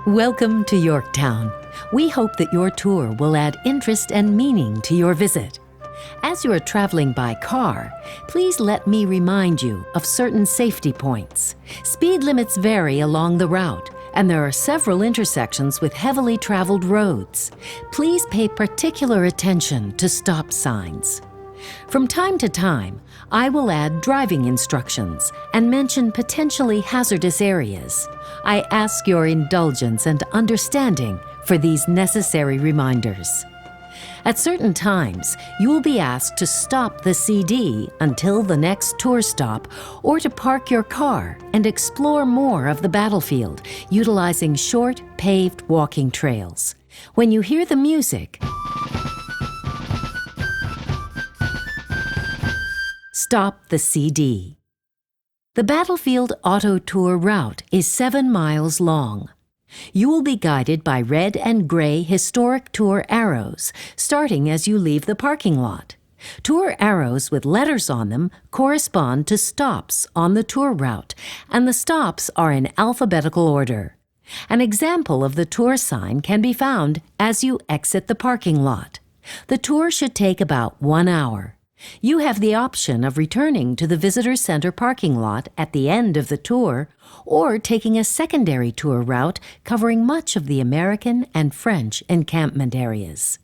Welcome to Yorktown. We hope that your tour will add interest and meaning to your visit. As you are traveling by car, please let me remind you of certain safety points. Speed limits vary along the route, and there are several intersections with heavily traveled roads. Please pay particular attention to stop signs. From time to time, I will add driving instructions and mention potentially hazardous areas. I ask your indulgence and understanding for these necessary reminders. At certain times, you will be asked to stop the CD until the next tour stop or to park your car and explore more of the battlefield utilizing short, paved walking trails. When you hear the music, stop the CD. The Battlefield Auto Tour route is 7 miles long. You will be guided by red and gray historic tour arrows, starting as you leave the parking lot. Tour arrows with letters on them correspond to stops on the tour route, and the stops are in alphabetical order. An example of the tour sign can be found as you exit the parking lot. The tour should take about 1 hour. You have the option of returning to the Visitor Center parking lot at the end of the tour or taking a secondary tour route covering much of the American and French encampment areas.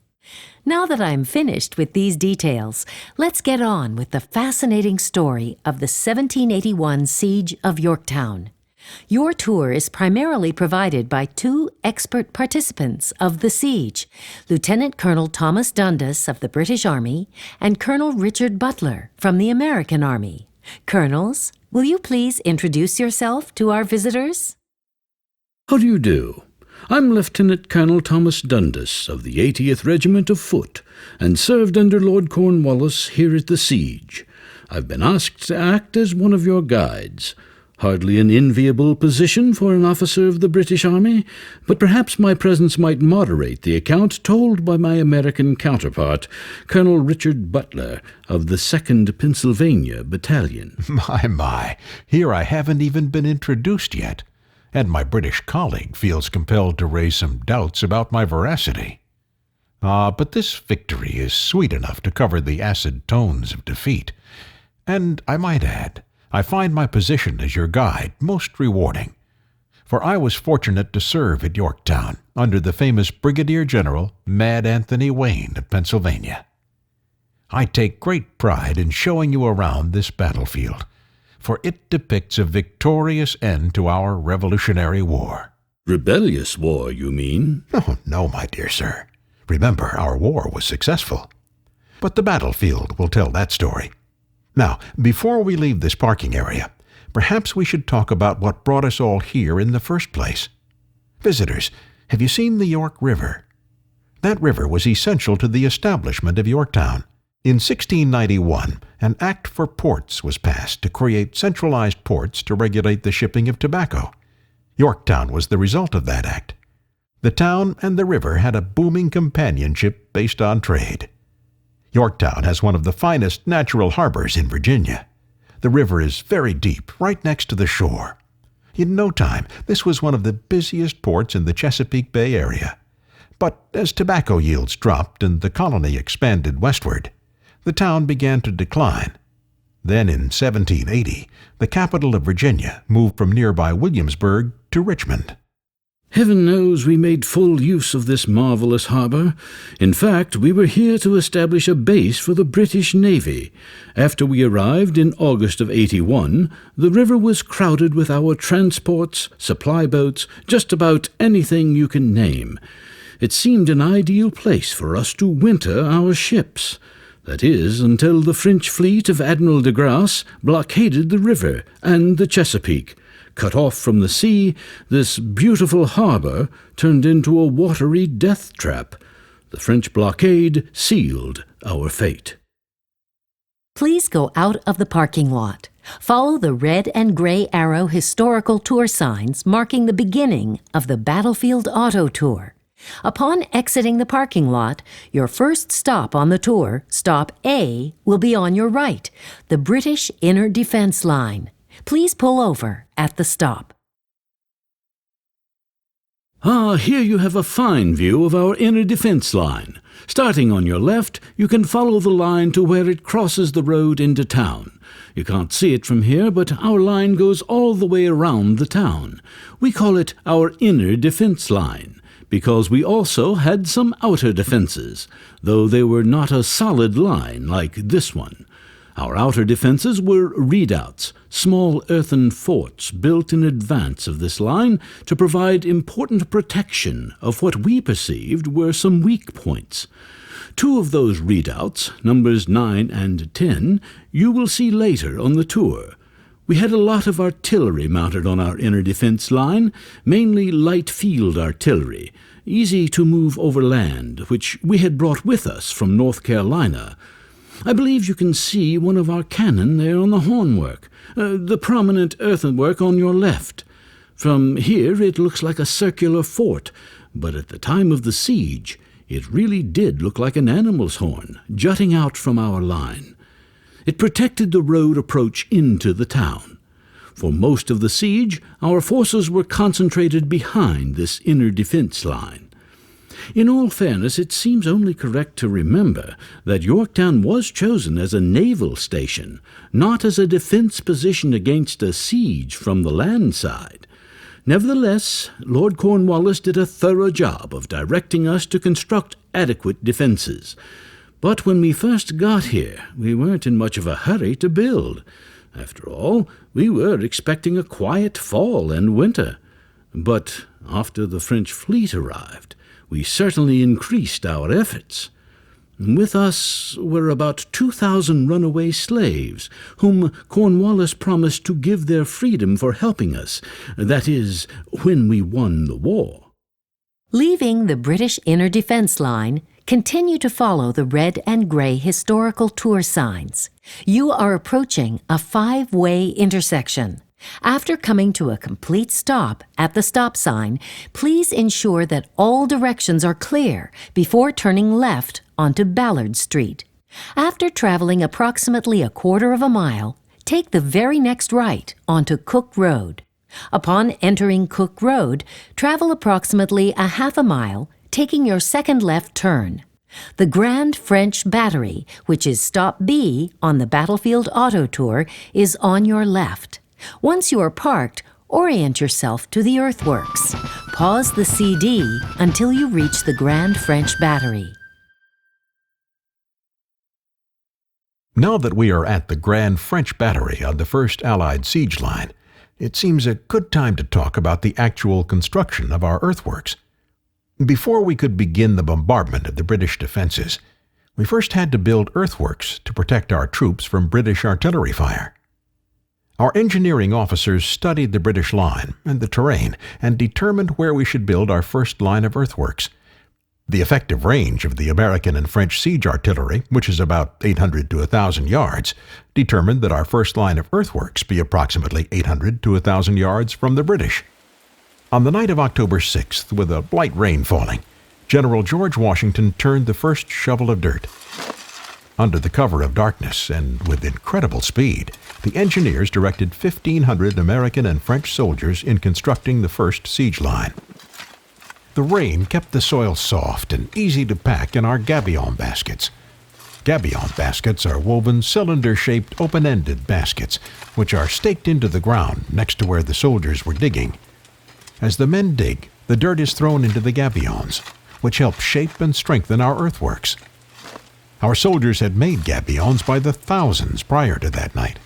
Now that I'm finished with these details, let's get on with the fascinating story of the 1781 Siege of Yorktown. Your tour is primarily provided by 2 expert participants of the siege, Lieutenant Colonel Thomas Dundas of the British Army and Colonel Richard Butler from the American Army. Colonels, will you please introduce yourself to our visitors? How do you do? I'm Lieutenant Colonel Thomas Dundas of the 80th Regiment of Foot and served under Lord Cornwallis here at the siege. I've been asked to act as one of your guides. Hardly an enviable position for an officer of the British Army, but perhaps my presence might moderate the account told by my American counterpart, Colonel Richard Butler of the 2nd Pennsylvania Battalion. My, here I haven't even been introduced yet, and my British colleague feels compelled to raise some doubts about my veracity. But this victory is sweet enough to cover the acid tones of defeat, and I might add, I find my position as your guide most rewarding, for I was fortunate to serve at Yorktown under the famous Brigadier General Mad Anthony Wayne of Pennsylvania. I take great pride in showing you around this battlefield, for it depicts a victorious end to our Revolutionary War. Rebellious war, you mean? Oh, no, my dear sir. Remember, our war was successful. But the battlefield will tell that story. Now, before we leave this parking area, perhaps we should talk about what brought us all here in the first place. Visitors, have you seen the York River? That river was essential to the establishment of Yorktown. In 1691, an Act for Ports was passed to create centralized ports to regulate the shipping of tobacco. Yorktown was the result of that act. The town and the river had a booming companionship based on trade. Yorktown has one of the finest natural harbors in Virginia. The river is very deep, right next to the shore. In no time, this was one of the busiest ports in the Chesapeake Bay area. But as tobacco yields dropped and the colony expanded westward, the town began to decline. Then in 1780, the capital of Virginia moved from nearby Williamsburg to Richmond. Heaven knows we made full use of this marvelous harbor. In fact, we were here to establish a base for the British Navy. After we arrived in August of '81, the river was crowded with our transports, supply boats, just about anything you can name. It seemed an ideal place for us to winter our ships. That is, until the French fleet of Admiral de Grasse blockaded the river and the Chesapeake. Cut off from the sea, this beautiful harbor turned into a watery death trap. The French blockade sealed our fate. Please go out of the parking lot. Follow the red and gray arrow historical tour signs marking the beginning of the Battlefield Auto Tour. Upon exiting the parking lot, your first stop on the tour, Stop A, will be on your right, the British Inner Defense Line. Please pull over at the stop. Here you have a fine view of our inner defense line. Starting on your left, you can follow the line to where it crosses the road into town. You can't see it from here, but our line goes all the way around the town. We call it our inner defense line, because we also had some outer defenses, though they were not a solid line like this one. Our outer defenses were redoubts, small earthen forts built in advance of this line to provide important protection of what we perceived were some weak points. 2 of those redoubts, numbers 9 and 10, you will see later on the tour. We had a lot of artillery mounted on our inner defense line, mainly light field artillery, easy to move over land, which we had brought with us from North Carolina. I believe you can see one of our cannon there on the hornwork, the prominent earthenwork on your left. From here it looks like a circular fort, but at the time of the siege it really did look like an animal's horn, jutting out from our line. It protected the road approach into the town. For most of the siege, our forces were concentrated behind this inner defense line. In all fairness, it seems only correct to remember that Yorktown was chosen as a naval station, not as a defense position against a siege from the land side. Nevertheless, Lord Cornwallis did a thorough job of directing us to construct adequate defenses. But when we first got here, we weren't in much of a hurry to build. After all, we were expecting a quiet fall and winter. But after the French fleet arrived, we certainly increased our efforts. With us were about 2,000 runaway slaves, whom Cornwallis promised to give their freedom for helping us, that is, when we won the war. Leaving the British inner defense line, continue to follow the red and gray historical tour signs. You are approaching a 5-way intersection. After coming to a complete stop at the stop sign, please ensure that all directions are clear before turning left onto Ballard Street. After traveling approximately a quarter of a mile, take the very next right onto Cook Road. Upon entering Cook Road, travel approximately a half a mile, taking your second left turn. The Grand French Battery, which is stop B on the Battlefield Auto Tour, is on your left. Once you are parked, orient yourself to the earthworks. Pause the CD until you reach the Grand French Battery. Now that we are at the Grand French Battery on the First Allied siege line, it seems a good time to talk about the actual construction of our earthworks. Before we could begin the bombardment of the British defenses, we first had to build earthworks to protect our troops from British artillery fire. Our engineering officers studied the British line and the terrain and determined where we should build our first line of earthworks. The effective range of the American and French siege artillery, which is about 800 to 1,000 yards, determined that our first line of earthworks be approximately 800 to 1,000 yards from the British. On the night of October 6th, with a light rain falling, General George Washington turned the first shovel of dirt. Under the cover of darkness and with incredible speed, the engineers directed 1,500 American and French soldiers in constructing the first siege line. The rain kept the soil soft and easy to pack in our gabion baskets. Gabion baskets are woven cylinder-shaped open-ended baskets, which are staked into the ground next to where the soldiers were digging. As the men dig, the dirt is thrown into the gabions, which help shape and strengthen our earthworks. Our soldiers had made gabions by the thousands prior to that night.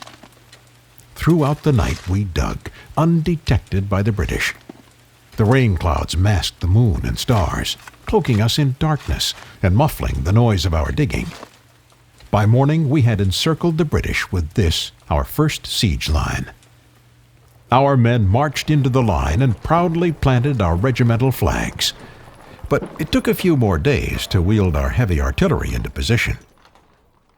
Throughout the night we dug, undetected by the British. The rain clouds masked the moon and stars, cloaking us in darkness and muffling the noise of our digging. By morning we had encircled the British with this, our first siege line. Our men marched into the line and proudly planted our regimental flags. But it took a few more days to wield our heavy artillery into position.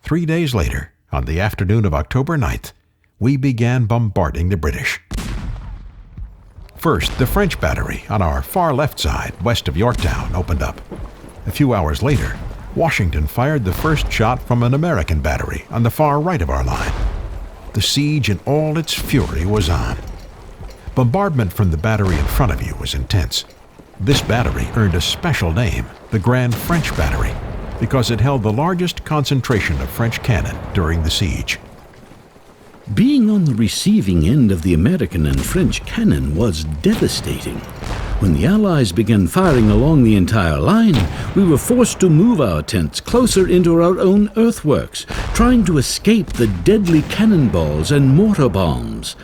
3 days later, on the afternoon of October 9th, we began bombarding the British. First, the French battery on our far left side, west of Yorktown, opened up. A few hours later, Washington fired the first shot from an American battery on the far right of our line. The siege in all its fury was on. Bombardment from the battery in front of you was intense. This battery earned a special name, the Grand French Battery, because it held the largest concentration of French cannon during the siege. Being on the receiving end of the American and French cannon was devastating. When the Allies began firing along the entire line, we were forced to move our tents closer into our own earthworks, trying to escape the deadly cannonballs and mortar bombs.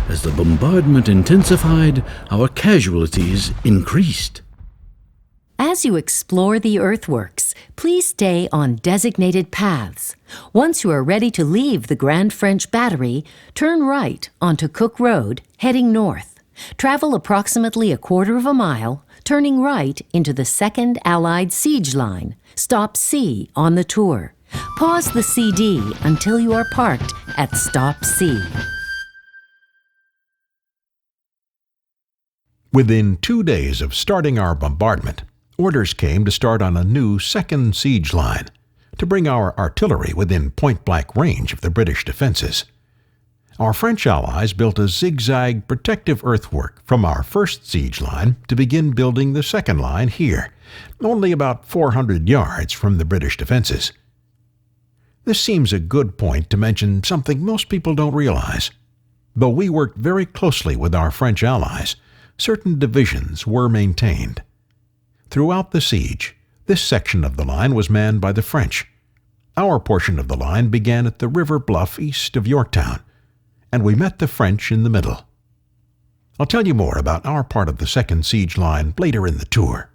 As the bombardment intensified, our casualties increased. As you explore the earthworks, please stay on designated paths. Once you are ready to leave the Grand French Battery, turn right onto Cook Road, heading north. Travel approximately 1/4 mile, turning right into the 2nd Allied Siege Line, Stop C on the tour. Pause the CD until you are parked at Stop C. Within 2 days of starting our bombardment, orders came to start on a new 2nd siege line to bring our artillery within point-blank range of the British defenses. Our French allies built a zigzag protective earthwork from our 1st siege line to begin building the 2nd line here, only about 400 yards from the British defenses. This seems a good point to mention something most people don't realize. Though we worked very closely with our French allies, certain divisions were maintained. Throughout the siege, this section of the line was manned by the French. Our portion of the line began at the river bluff east of Yorktown, and we met the French in the middle. I'll tell you more about our part of the 2nd siege line later in the tour.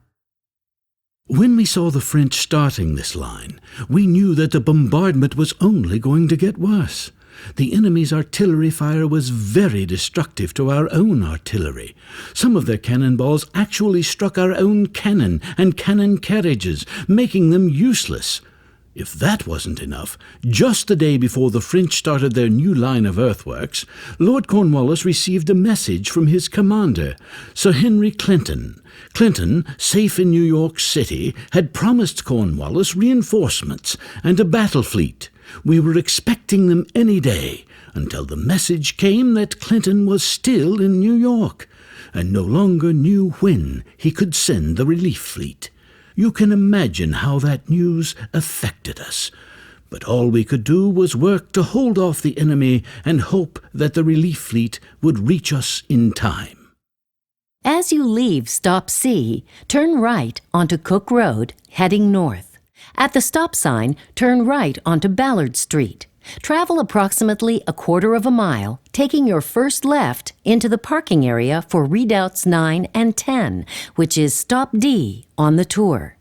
When we saw the French starting this line, we knew that the bombardment was only going to get worse. The enemy's artillery fire was very destructive to our own artillery. Some of their cannonballs actually struck our own cannon and cannon carriages, making them useless. If that wasn't enough, just the day before the French started their new line of earthworks, Lord Cornwallis received a message from his commander, Sir Henry Clinton. Clinton, safe in New York City, had promised Cornwallis reinforcements and a battle fleet. We were expecting them any day, until the message came that Clinton was still in New York, and no longer knew when he could send the relief fleet. You can imagine how that news affected us. But all we could do was work to hold off the enemy and hope that the relief fleet would reach us in time. As you leave Stop C, turn right onto Cook Road, heading north. At the stop sign, turn right onto Ballard Street. Travel approximately 1/4 mile, taking your first left into the parking area for redoubts 9 and 10, which is Stop D on the tour.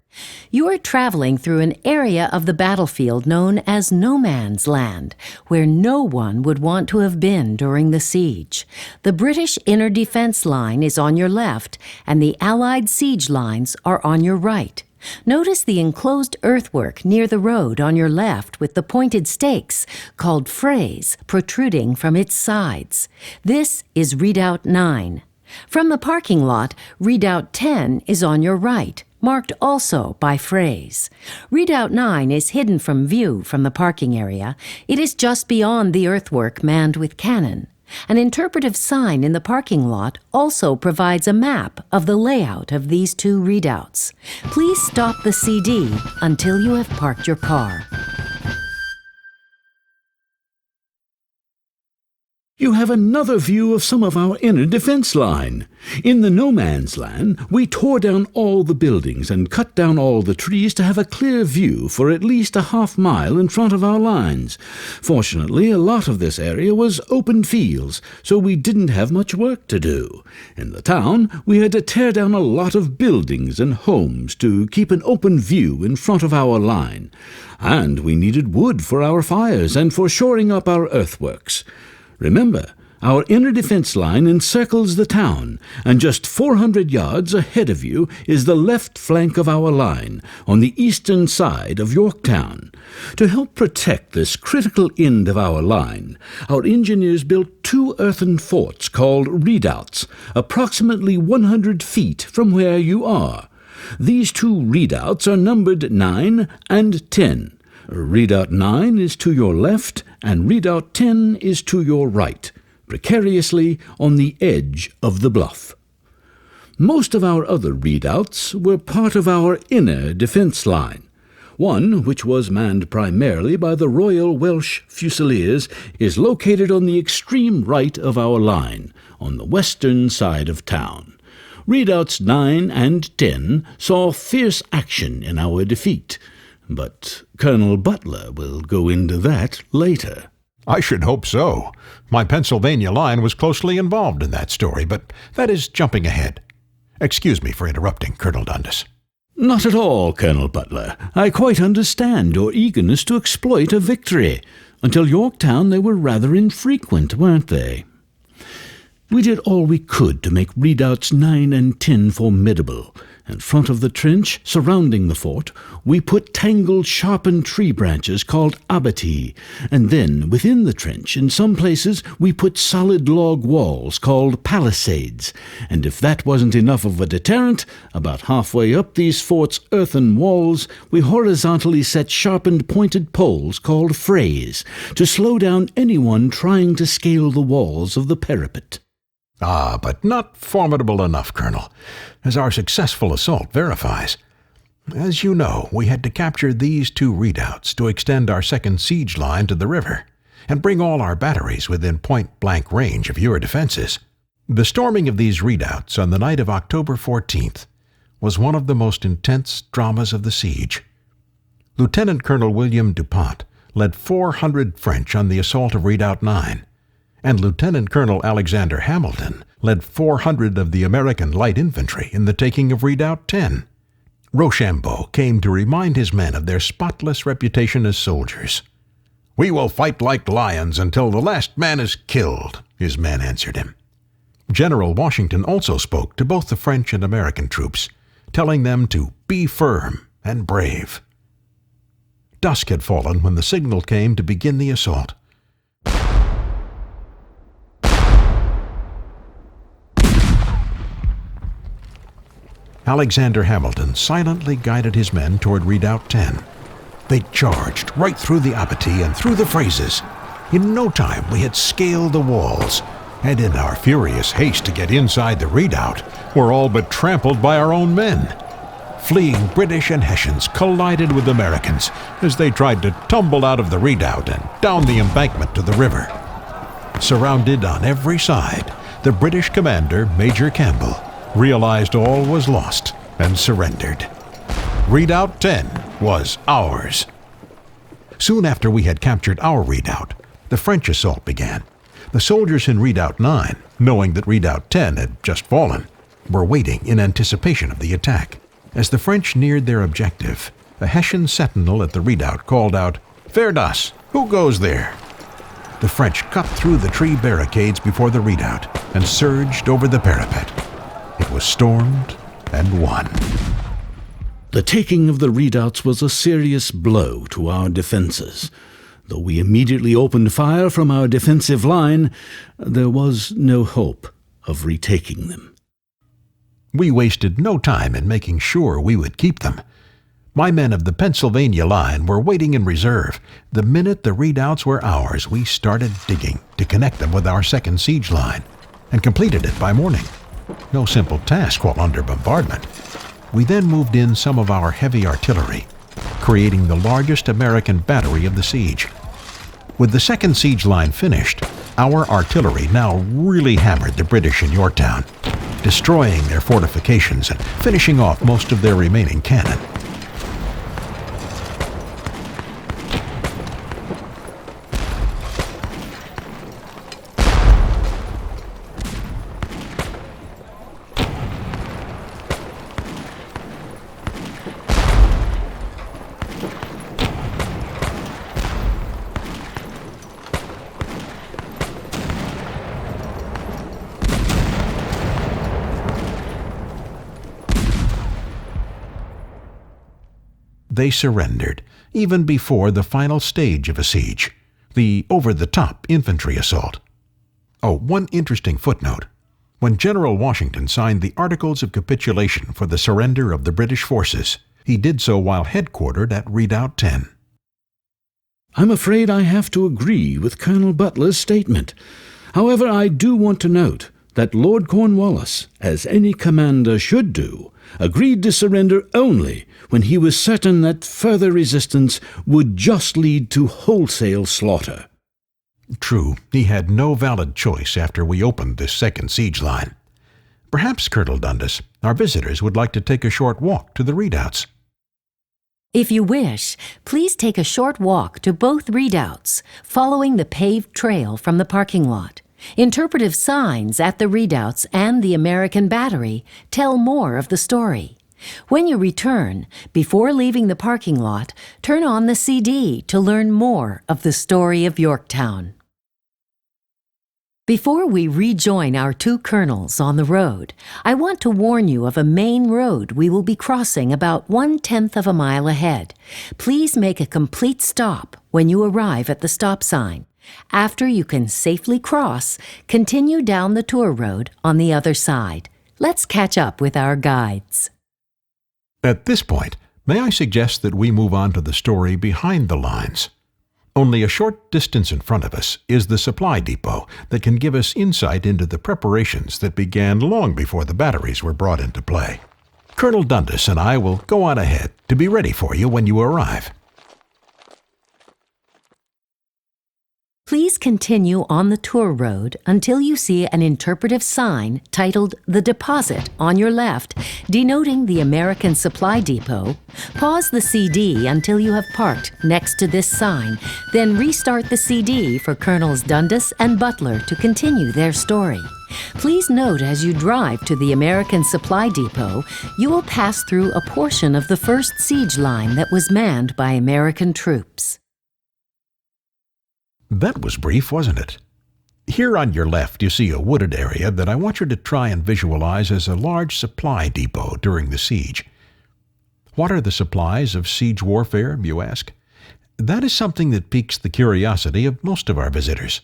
You are traveling through an area of the battlefield known as No Man's Land, where no one would want to have been during the siege. The British inner defense line is on your left, and the Allied siege lines are on your right. Notice the enclosed earthwork near the road on your left with the pointed stakes, called frays, protruding from its sides. This is Redoubt 9. From the parking lot, Redoubt 10 is on your right, marked also by frays. Redoubt 9 is hidden from view from the parking area. It is just beyond the earthwork manned with cannon. An interpretive sign in the parking lot also provides a map of the layout of these two redoubts. Please stop the CD until you have parked your car. You have another view of some of our inner defense line. In the No Man's Land, we tore down all the buildings and cut down all the trees to have a clear view for at least a half mile in front of our lines. Fortunately, a lot of this area was open fields, so we didn't have much work to do. In the town, we had to tear down a lot of buildings and homes to keep an open view in front of our line. And we needed wood for our fires and for shoring up our earthworks. Remember, our inner defense line encircles the town, and just 400 yards ahead of you is the left flank of our line, on the eastern side of Yorktown. To help protect this critical end of our line, our engineers built 2 earthen forts called redoubts, approximately 100 feet from where you are. These 2 redoubts are numbered 9 and 10. Redoubt 9 is to your left, and Redoubt 10 is to your right, precariously on the edge of the bluff. Most of our other redoubts were part of our inner defence line. One, which was manned primarily by the Royal Welsh Fusiliers, is located on the extreme right of our line, on the western side of town. Redoubts 9 and 10 saw fierce action in our defeat, but Colonel Butler will go into that later. I should hope so. My Pennsylvania line was closely involved in that story, but that is jumping ahead. Excuse me for interrupting, Colonel Dundas. Not at all, Colonel Butler. I quite understand your eagerness to exploit a victory. Until Yorktown they were rather infrequent, weren't they? We did all we could to make redoubts 9 and 10 formidable. In front of the trench surrounding the fort, we put tangled, sharpened tree branches called abattis, and then, within the trench, in some places, we put solid log walls called palisades, and if that wasn't enough of a deterrent, about halfway up these forts' earthen walls, we horizontally set sharpened pointed poles called frays, to slow down anyone trying to scale the walls of the parapet. Ah, but not formidable enough, Colonel, as our successful assault verifies. As you know, we had to capture these 2 redoubts to extend our second siege line to the river, and bring all our batteries within point-blank range of your defenses. The storming of these redoubts on the night of October 14th was one of the most intense dramas of the siege. Lieutenant Colonel William Dupont led 400 French on the assault of Redoubt 9, and Lieutenant Colonel Alexander Hamilton led 400 of the American light infantry in the taking of Redoubt 10. Rochambeau came to remind his men of their spotless reputation as soldiers. "We will fight like lions until the last man is killed," his men answered him. General Washington also spoke to both the French and American troops, telling them to be firm and brave. Dusk had fallen when the signal came to begin the assault. Alexander Hamilton silently guided his men toward Redoubt 10. They charged right through the abattis and through the phrases. In no time we had scaled the walls, and in our furious haste to get inside the redoubt, were all but trampled by our own men. Fleeing British and Hessians collided with Americans as they tried to tumble out of the redoubt and down the embankment to the river. Surrounded on every side, the British commander, Major Campbell, realized all was lost and surrendered. Redoubt 10 was ours. Soon after we had captured our redoubt, the French assault began. The soldiers in Redoubt 9, knowing that Redoubt 10 had just fallen, were waiting in anticipation of the attack. As the French neared their objective, a Hessian sentinel at the redoubt called out, "Verdas, who goes there?" The French cut through the tree barricades before the redoubt and surged over the parapet. It was stormed and won. The taking of the redoubts was a serious blow to our defenses. Though we immediately opened fire from our defensive line, there was no hope of retaking them. We wasted no time in making sure we would keep them. My men of the Pennsylvania line were waiting in reserve. The minute the redoubts were ours, we started digging to connect them with our second siege line, and completed it by morning. No simple task while under bombardment. We then moved in some of our heavy artillery, creating the largest American battery of the siege. With the second siege line finished, our artillery now really hammered the British in Yorktown, destroying their fortifications and finishing off most of their remaining cannon. They surrendered, even before the final stage of a siege, the over-the-top infantry assault. Oh, one interesting footnote. When General Washington signed the Articles of Capitulation for the surrender of the British forces, he did so while headquartered at Redoubt 10. I'm afraid I have to agree with Colonel Butler's statement. However, I do want to note that Lord Cornwallis, as any commander should do, agreed to surrender only when he was certain that further resistance would just lead to wholesale slaughter. True, he had no valid choice after we opened this second siege line. Perhaps, Colonel Dundas, our visitors would like to take a short walk to the redoubts. If you wish, please take a short walk to both redoubts, following the paved trail from the parking lot. Interpretive signs at the redoubts and the American Battery tell more of the story. When you return, before leaving the parking lot, turn on the CD to learn more of the story of Yorktown. Before we rejoin our two colonels on the road, I want to warn you of a main road we will be crossing about 1/10 of a mile ahead. Please make a complete stop when you arrive at the stop sign. After you can safely cross, continue down the tour road on the other side. Let's catch up with our guides. At this point, may I suggest that we move on to the story behind the lines? Only a short distance in front of us is the supply depot that can give us insight into the preparations that began long before the batteries were brought into play. Colonel Dundas and I will go on ahead to be ready for you when you arrive. Please continue on the tour road until you see an interpretive sign titled The Deposit on your left, denoting the American Supply Depot. Pause the CD until you have parked next to this sign, then restart the CD for Colonels Dundas and Butler to continue their story. Please note as you drive to the American Supply Depot, you will pass through a portion of the first siege line that was manned by American troops. That was brief, wasn't it? Here on your left you see a wooded area that I want you to try and visualize as a large supply depot during the siege. What are the supplies of siege warfare, you ask? That is something that piques the curiosity of most of our visitors.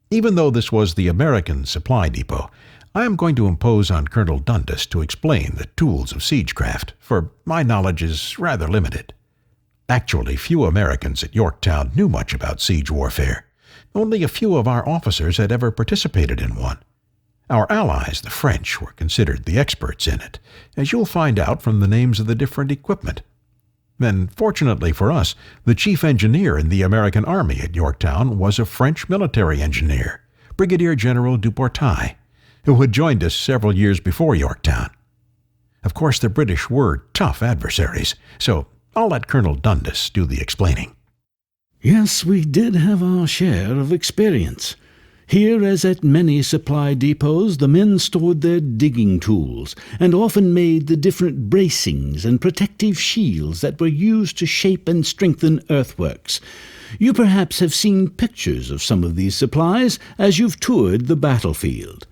Even though this was the American Supply Depot, I am going to impose on Colonel Dundas to explain the tools of siegecraft, for my knowledge is rather limited. Actually, few Americans at Yorktown knew much about siege warfare. Only a few of our officers had ever participated in one. Our allies, the French, were considered the experts in it, as you'll find out from the names of the different equipment. And fortunately for us, the chief engineer in the American Army at Yorktown was a French military engineer, Brigadier General Duportail, who had joined us several years before Yorktown. Of course, the British were tough adversaries, so I'll let Colonel Dundas do the explaining. Yes, we did have our share of experience. Here, as at many supply depots, the men stored their digging tools and often made the different bracings and protective shields that were used to shape and strengthen earthworks. You perhaps have seen pictures of some of these supplies as you've toured the battlefield.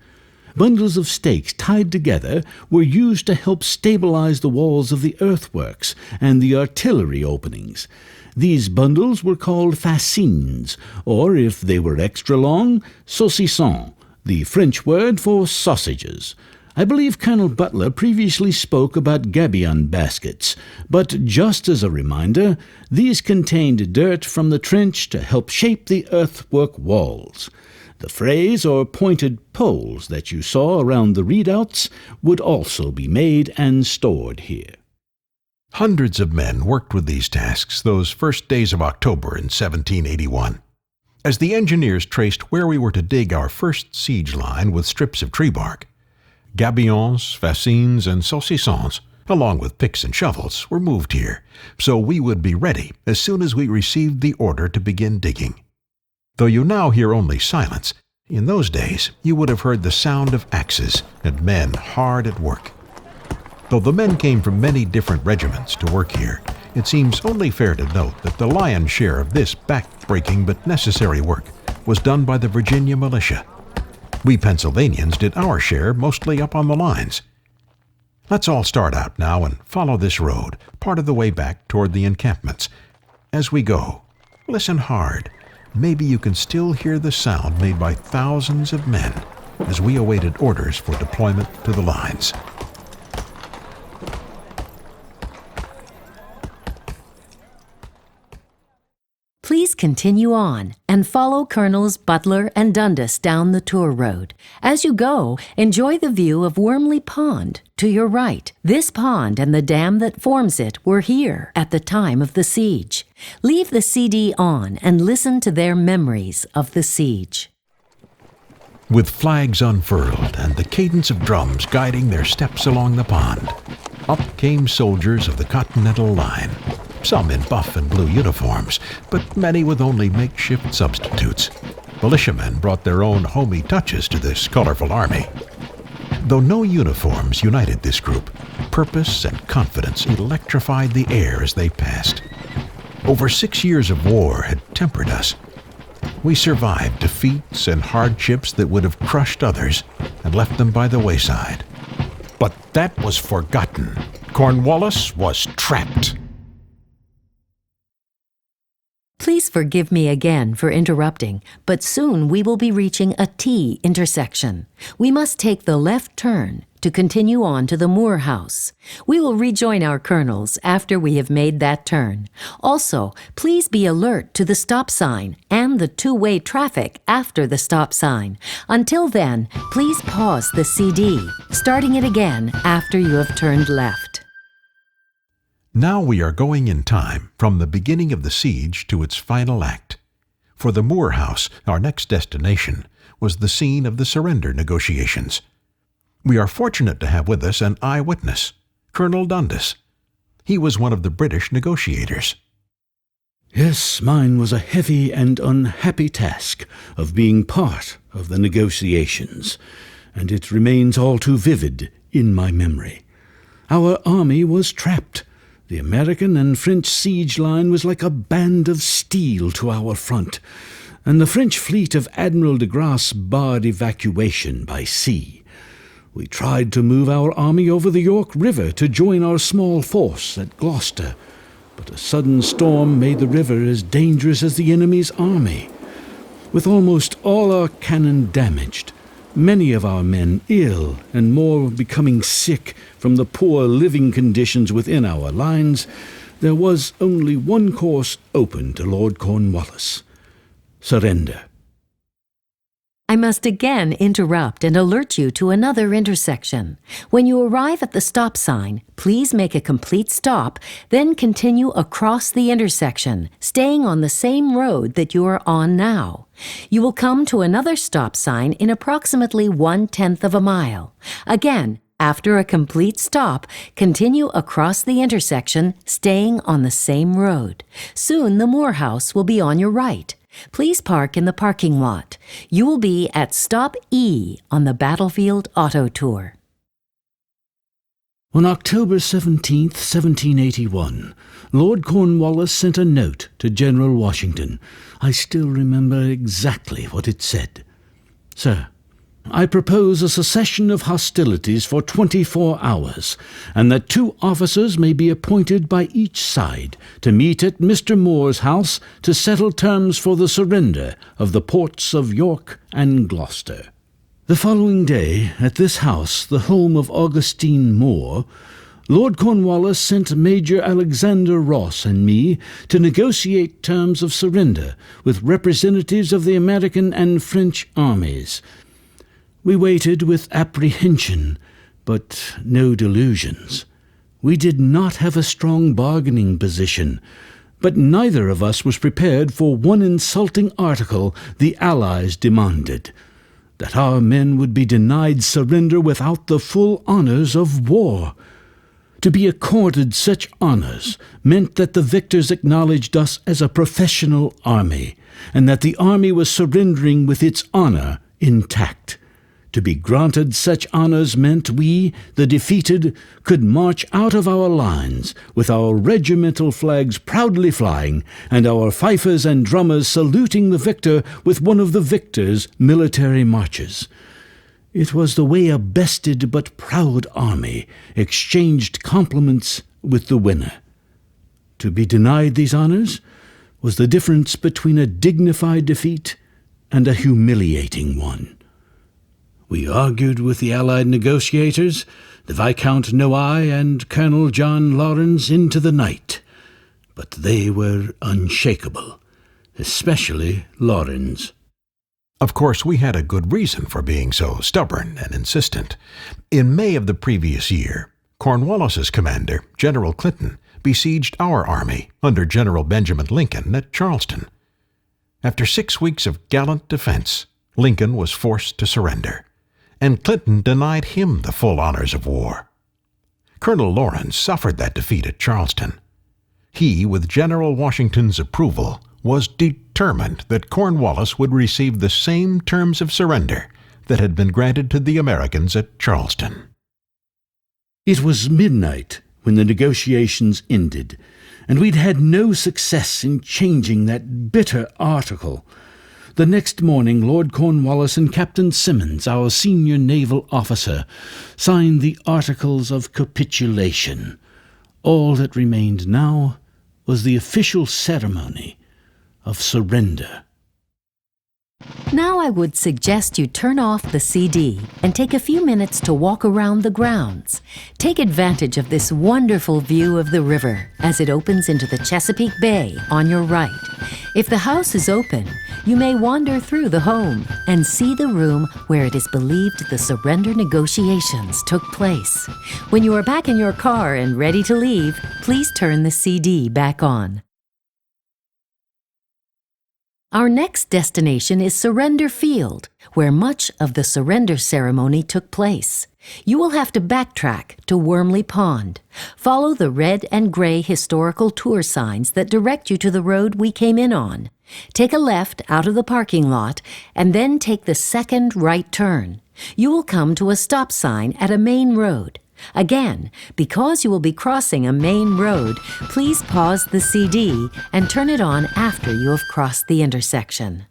Bundles of stakes tied together were used to help stabilize the walls of the earthworks and the artillery openings. These bundles were called fascines, or if they were extra long, saucissons, the French word for sausages. I believe Colonel Butler previously spoke about gabion baskets, but just as a reminder, these contained dirt from the trench to help shape the earthwork walls. The frays or pointed poles that you saw around the redoubts would also be made and stored here. Hundreds of men worked with these tasks those first days of October in 1781. As the engineers traced where we were to dig our first siege line with strips of tree bark, gabions, fascines, and saucissons, along with picks and shovels, were moved here, so we would be ready as soon as we received the order to begin digging. Though you now hear only silence, in those days you would have heard the sound of axes and men hard at work. Though the men came from many different regiments to work here, it seems only fair to note that the lion's share of this back-breaking but necessary work was done by the Virginia militia. We Pennsylvanians did our share mostly up on the lines. Let's all start out now and follow this road, part of the way back toward the encampments. As we go, listen hard. Maybe you can still hear the sound made by thousands of men as we awaited orders for deployment to the lines. Please continue on and follow Colonels Butler and Dundas down the tour road. As you go, enjoy the view of Wormley Pond to your right. This pond and the dam that forms it were here at the time of the siege. Leave the CD on and listen to their memories of the siege. With flags unfurled and the cadence of drums guiding their steps along the pond, up came soldiers of the Continental Line, some in buff and blue uniforms, but many with only makeshift substitutes. Militiamen brought their own homey touches to this colorful army. Though no uniforms united this group, purpose and confidence electrified the air as they passed. Over 6 years of war had tempered us. We survived defeats and hardships that would have crushed others and left them by the wayside. But that was forgotten. Cornwallis was trapped. Please forgive me again for interrupting, but soon we will be reaching a T intersection. We must take the left turn to continue on to the Moore House. We will rejoin our colonels after we have made that turn. Also, please be alert to the stop sign and the two-way traffic after the stop sign. Until then, please pause the CD, starting it again after you have turned left. Now we are going in time from the beginning of the siege to its final act. For the Moore House, our next destination, was the scene of the surrender negotiations. We are fortunate to have with us an eyewitness, Colonel Dundas. He was one of the British negotiators. Yes, mine was a heavy and unhappy task of being part of the negotiations, and it remains all too vivid in my memory. Our army was trapped. The American and French siege line was like a band of steel to our front, and the French fleet of Admiral de Grasse barred evacuation by sea. We tried to move our army over the York River to join our small force at Gloucester, but a sudden storm made the river as dangerous as the enemy's army. With almost all our cannon damaged, many of our men ill and more becoming sick from the poor living conditions within our lines, there was only one course open to Lord Cornwallis: surrender. I must again interrupt and alert you to another intersection. When you arrive at the stop sign, please make a complete stop, then continue across the intersection, staying on the same road that you are on now. You will come to another stop sign in approximately 1/10 of a mile. Again, after a complete stop, continue across the intersection, staying on the same road. Soon the Moore House will be on your right. Please park in the parking lot. You will be at Stop E on the Battlefield Auto Tour. On October 17, 1781, Lord Cornwallis sent a note to General Washington. I still remember exactly what it said. Sir, I propose a cessation of hostilities for 24 hours, and that 2 officers may be appointed by each side to meet at Mr. Moore's house to settle terms for the surrender of the ports of York and Gloucester. The following day, at this house, the home of Augustine Moore, Lord Cornwallis sent Major Alexander Ross and me to negotiate terms of surrender with representatives of the American and French armies. We waited with apprehension, but no delusions. We did not have a strong bargaining position, but neither of us was prepared for one insulting article the Allies demanded: that our men would be denied surrender without the full honors of war. To be accorded such honors meant that the victors acknowledged us as a professional army, and that the army was surrendering with its honor intact. To be granted such honors meant we, the defeated, could march out of our lines with our regimental flags proudly flying and our fifers and drummers saluting the victor with one of the victor's military marches. It was the way a bested but proud army exchanged compliments with the winner. To be denied these honors was the difference between a dignified defeat and a humiliating one. We argued with the Allied negotiators, the Viscount Noailles and Colonel John Lawrence, into the night, but they were unshakable. especially Lawrence. Of course, we had a good reason for being so stubborn and insistent. In May of the previous year, Cornwallis's commander, General Clinton, besieged our army under General Benjamin Lincoln at Charleston. After 6 weeks of gallant defense, Lincoln was forced to surrender, and Clinton denied him the full honors of war. Colonel Lawrence suffered that defeat at Charleston. He, with General Washington's approval, was determined that Cornwallis would receive the same terms of surrender that had been granted to the Americans at Charleston. It was midnight when the negotiations ended, and we'd had no success in changing that bitter article. The next morning, Lord Cornwallis and Captain Simmons, our senior naval officer, signed the Articles of Capitulation. All that remained now was the official ceremony of surrender. Now I would suggest you turn off the CD and take a few minutes to walk around the grounds. Take advantage of this wonderful view of the river as it opens into the Chesapeake Bay on your right. If the house is open, you may wander through the home and see the room where it is believed the surrender negotiations took place. When you are back in your car and ready to leave, please turn the CD back on. Our next destination is Surrender Field, where much of the surrender ceremony took place. You will have to backtrack to Wormley Pond. Follow the red and gray historical tour signs that direct you to the road we came in on. Take a left out of the parking lot and then take the second right turn. You will come to a stop sign at a main road. Again, because you will be crossing a main road, please pause the CD and turn it on after you have crossed the intersection.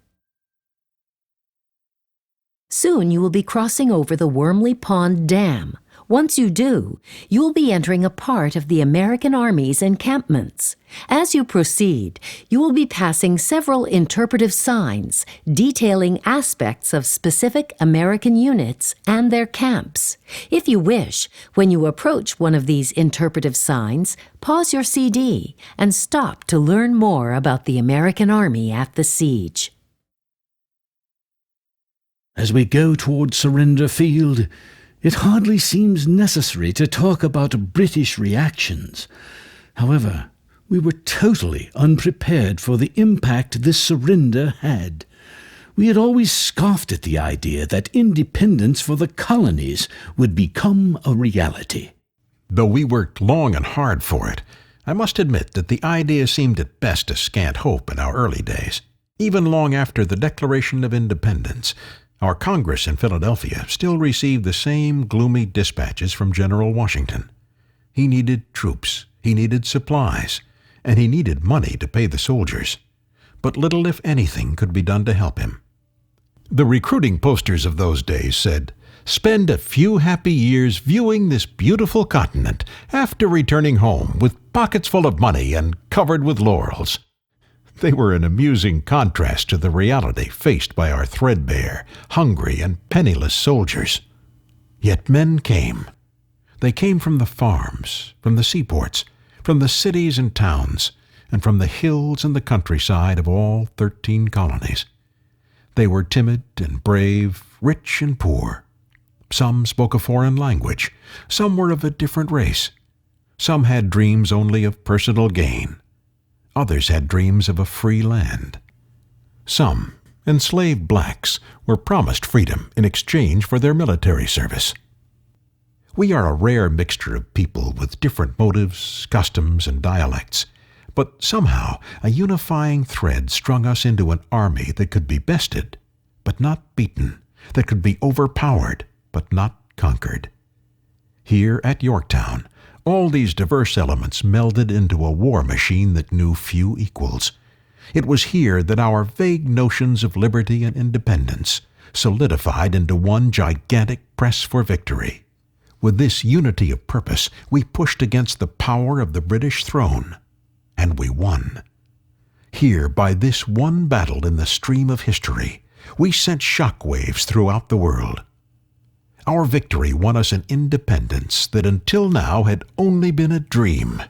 Soon you will be crossing over the Wormley Pond Dam. Once you do, you will be entering a part of the American Army's encampments. As you proceed, you will be passing several interpretive signs detailing aspects of specific American units and their camps. If you wish, when you approach one of these interpretive signs, pause your CD and stop to learn more about the American Army at the siege. As we go toward Surrender Field, it hardly seems necessary to talk about British reactions. However, we were totally unprepared for the impact this surrender had. We had always scoffed at the idea that independence for the colonies would become a reality. Though we worked long and hard for it, I must admit that the idea seemed at best a scant hope in our early days. Even long after the Declaration of Independence, our Congress in Philadelphia still received the same gloomy dispatches from General Washington. He needed troops, he needed supplies, and he needed money to pay the soldiers. But little, if anything, could be done to help him. The recruiting posters of those days said, "Spend a few happy years viewing this beautiful continent after returning home with pockets full of money and covered with laurels." They were an amusing contrast to the reality faced by our threadbare, hungry, and penniless soldiers. Yet men came. They came from the farms, from the seaports, from the cities and towns, and from the hills and the countryside of all 13 colonies. They were timid and brave, rich and poor. Some spoke a foreign language. Some were of a different race. Some had dreams only of personal gain. Others had dreams of a free land. Some, enslaved blacks, were promised freedom in exchange for their military service. We are a rare mixture of people with different motives, customs, and dialects, but somehow a unifying thread strung us into an army that could be bested, but not beaten, that could be overpowered, but not conquered. Here at Yorktown, all these diverse elements melded into a war machine that knew few equals. It was here that our vague notions of liberty and independence solidified into one gigantic press for victory. With this unity of purpose, we pushed against the power of the British throne, and we won. Here, by this one battle in the stream of history, we sent shock waves throughout the world. Our victory won us an independence that until now had only been a dream.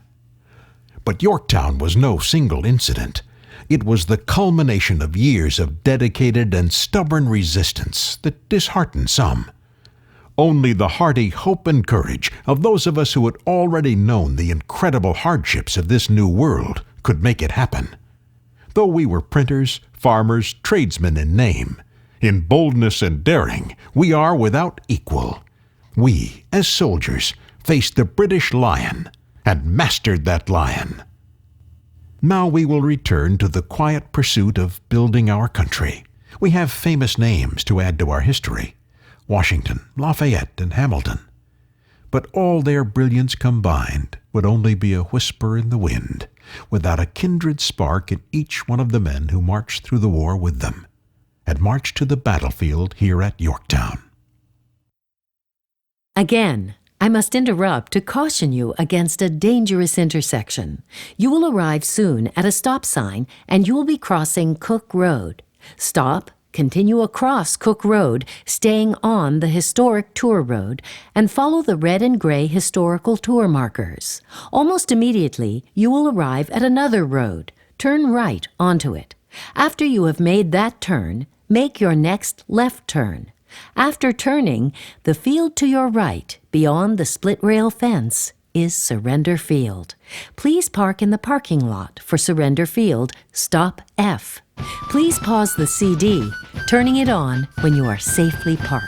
But Yorktown was no single incident. It was the culmination of years of dedicated and stubborn resistance that disheartened some. Only the hearty hope and courage of those of us who had already known the incredible hardships of this new world could make it happen. Though we were printers, farmers, tradesmen in name, in boldness and daring we are without equal. We, as soldiers, faced the British lion and mastered that lion. Now we will return to the quiet pursuit of building our country. We have famous names to add to our history: Washington, Lafayette, and Hamilton. But all their brilliance combined would only be a whisper in the wind, without a kindred spark in each one of the men who marched through the war with them, and marched to the battlefield here at Yorktown. Again, I must interrupt to caution you against a dangerous intersection. You will arrive soon at a stop sign and you will be crossing Cook Road. Stop, continue across Cook Road, staying on the historic tour road, and follow the red and gray historical tour markers. Almost immediately, you will arrive at another road. Turn right onto it. After you have made that turn, make your next left turn. After turning, the field to your right, beyond the split-rail fence, is Surrender Field. Please park in the parking lot for Surrender Field, stop F. Please pause the CD, turning it on when you are safely parked.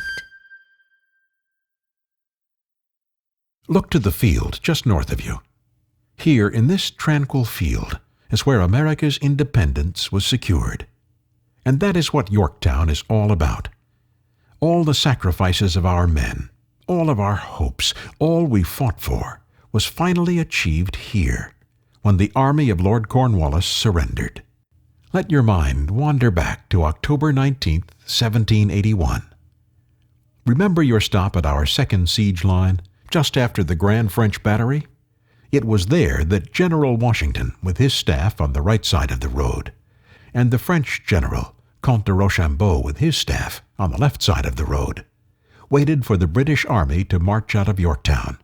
Look to the field just north of you. Here, in this tranquil field, is where America's independence was secured. And that is what Yorktown is all about. All the sacrifices of our men, all of our hopes, all we fought for, was finally achieved here, when the army of Lord Cornwallis surrendered. Let your mind wander back to October 19th, 1781. Remember your stop at our second siege line, just after the Grand French Battery? It was there that General Washington, with his staff on the right side of the road, and the French general, Comte de Rochambeau, with his staff on the left side of the road, waited for the British Army to march out of Yorktown.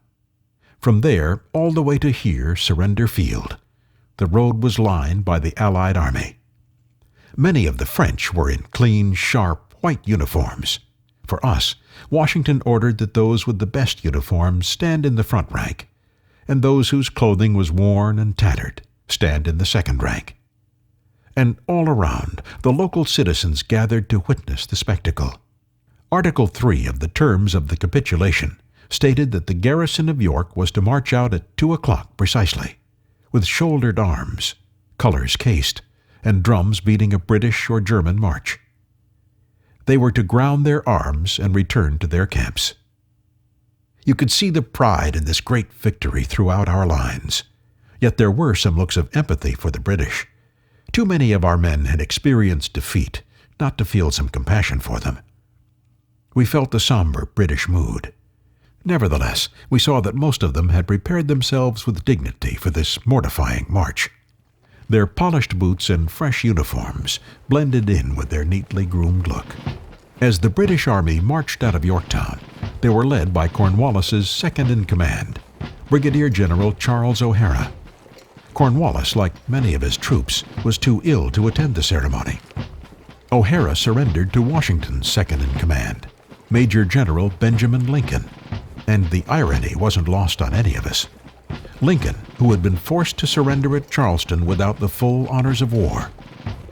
From there, all the way to here, Surrender Field, the road was lined by the Allied Army. Many of the French were in clean, sharp, white uniforms. For us, Washington ordered that those with the best uniforms stand in the front rank, and those whose clothing was worn and tattered stand in the second rank. And all around, the local citizens gathered to witness the spectacle. Article 3 of the terms of the capitulation stated that the garrison of York was to march out at 2 o'clock precisely, with shouldered arms, colors cased, and drums beating a British or German march. They were to ground their arms and return to their camps. You could see the pride in this great victory throughout our lines, yet there were some looks of empathy for the British. Too many of our men had experienced defeat not to feel some compassion for them. We felt the somber British mood. Nevertheless, we saw that most of them had prepared themselves with dignity for this mortifying march. Their polished boots and fresh uniforms blended in with their neatly groomed look. As the British Army marched out of Yorktown, they were led by Cornwallis's second-in-command, Brigadier General Charles O'Hara. Cornwallis, like many of his troops, was too ill to attend the ceremony. O'Hara surrendered to Washington's second-in-command, Major General Benjamin Lincoln, and the irony wasn't lost on any of us. Lincoln, who had been forced to surrender at Charleston without the full honors of war,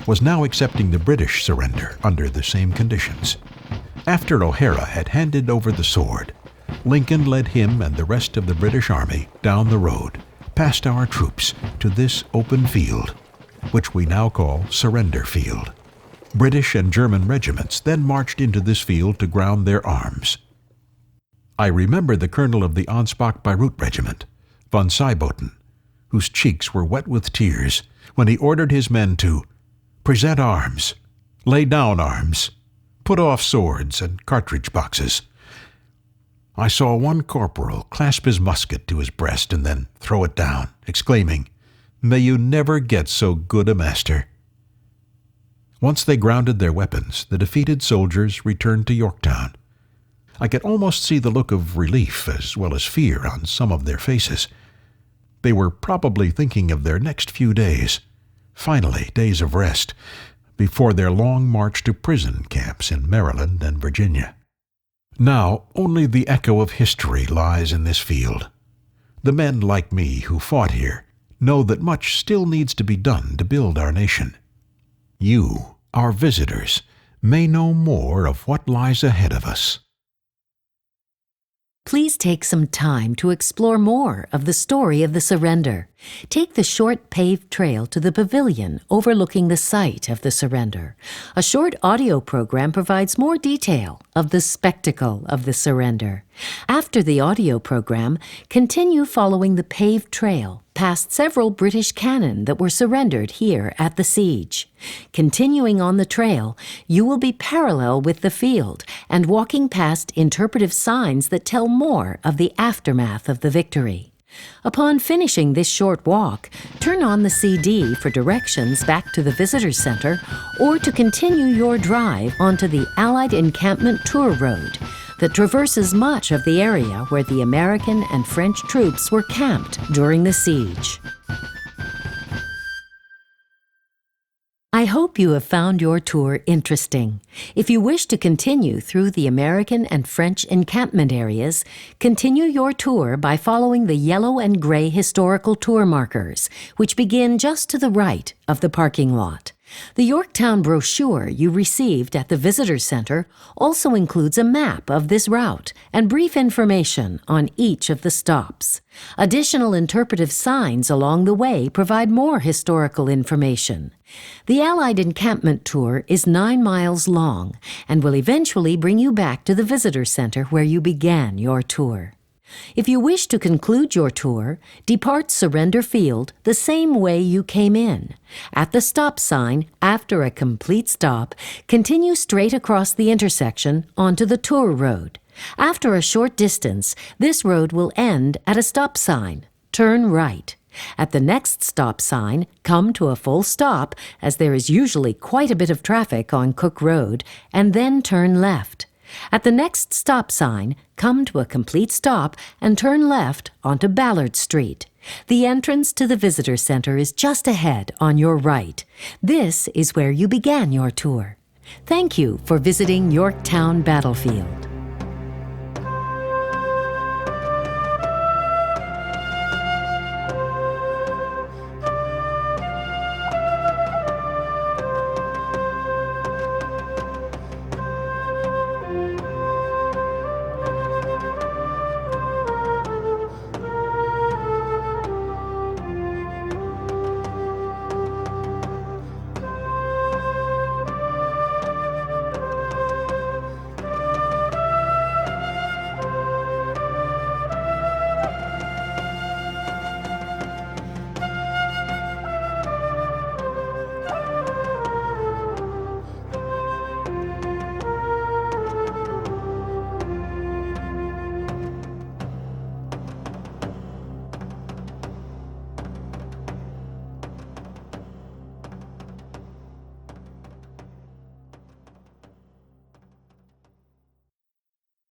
was now accepting the British surrender under the same conditions. After O'Hara had handed over the sword, Lincoln led him and the rest of the British Army down the road, past our troops, to this open field, which we now call Surrender Field. British and German regiments then marched into this field to ground their arms. I remember the colonel of the Ansbach Beirut Regiment, von Seiboten, whose cheeks were wet with tears when he ordered his men to present arms, lay down arms, put off swords and cartridge boxes. I saw one corporal clasp his musket to his breast and then throw it down, exclaiming, "May you never get so good a master." Once they grounded their weapons, the defeated soldiers returned to Yorktown. I could almost see the look of relief as well as fear on some of their faces. They were probably thinking of their next few days, Finally, days of rest before their long march to prison camps in Maryland and Virginia. Now, only the echo of history lies in this field. The men like me who fought here know that much still needs to be done to build our nation. You, our visitors, may know more of what lies ahead of us. Please take some time to explore more of the story of the surrender. Take the short paved trail to the pavilion overlooking the site of the surrender. A short audio program provides more detail of the spectacle of the surrender. After the audio program, continue following the paved trail past several British cannon that were surrendered here at the siege. Continuing on the trail, you will be parallel with the field and walking past interpretive signs that tell more of the aftermath of the victory. Upon finishing this short walk, turn on the CD for directions back to the Visitor Center or to continue your drive onto the Allied Encampment Tour Road that traverses much of the area where the American and French troops were camped during the siege. I hope you have found your tour interesting. If you wish to continue through the American and French encampment areas, continue your tour by following the yellow and gray historical tour markers, which begin just to the right of the parking lot. The Yorktown brochure you received at the Visitor Center also includes a map of this route and brief information on each of the stops. Additional interpretive signs along the way provide more historical information. The Allied Encampment Tour is 9 miles long and will eventually bring you back to the Visitor Center where you began your tour. If you wish to conclude your tour, depart Surrender Field the same way you came in. At the stop sign, after a complete stop, continue straight across the intersection onto the tour road. After a short distance, this road will end at a stop sign. Turn right. At the next stop sign, come to a full stop, as there is usually quite a bit of traffic on Cook Road, and then turn left. At the next stop sign, come to a complete stop and turn left onto Ballard Street. The entrance to the Visitor Center is just ahead on your right. This is where you began your tour. Thank you for visiting Yorktown Battlefield.